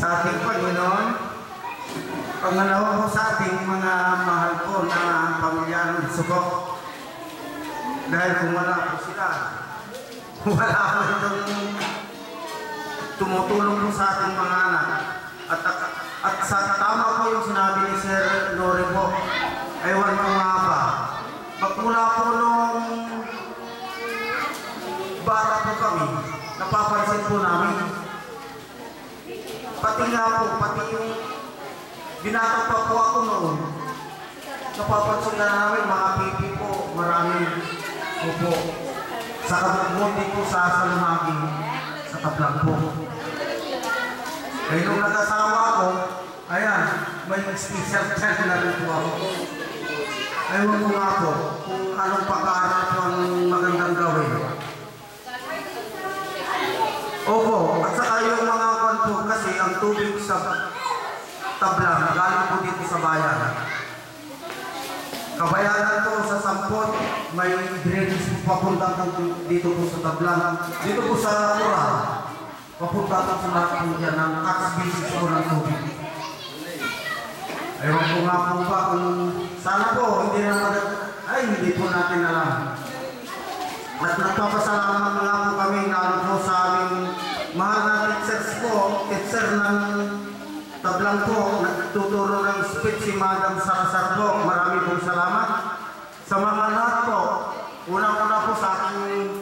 sa ating Panginoon, pangalawa ko sa ating mga mahal ko na pamilyang subok. Dahil kung wala po sila, wala po itong tumutulong po sa ating mga anak. At sa tama po yung sinabi ni Sir Lori po, ewan ko nga ba, magmula po nung bata po kami, napapansin po namin, pati nga po, pati yung binata pa po ako noon, napapansin na namin, mga pipi po, maraming po sa kabagmundi po sa Salumagi, sa Tablang po. Eh nung nag-asawa ako, ayan, may special child na rin po ako. Ewan ko nga po kung anong pag-aaral po ang magandang gawin. Opo, at saka yung mga kwanto kasi ang tubig sa Tablang, galing po dito sa bayan. Kabayanan po sa Sampot, may drainage po papunta dito po sa Tablang. Dito po sa Ura, papunta po sa lahat po dyan ng tax basis po ng tubig. Ewan ko nga po ba kung sana po, hindi po natin alam. At nagpapasalamat nga po kami na po sa aming mahal na teachers po, teacher ng Tablang po, nagtuturo ng speech si Madam Sarasar po. Marami pong salamat. Sa mga lahat po, unang-una po sa aking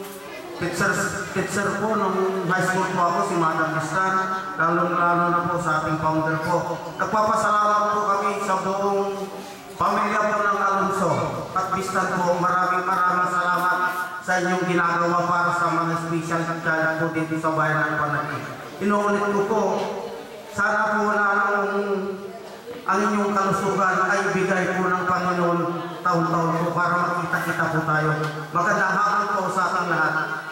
teacher po, nung high school po ako, si Madam Istan, lalong-lalo na po sa ating founder po. Nagpapasalamat po kami sa buong pamilya po ng Alonso. At Bistan po, maraming salamat sa inyong ginagawa para sa mga special child po dito sa bayan ng Panaki. Inuulit ko po, sana po wala ang inyong kalusugan ay bigay po ng Panginoon taon-taon po para makita-kita po tayo. Magandang hapon po sa ating lahat.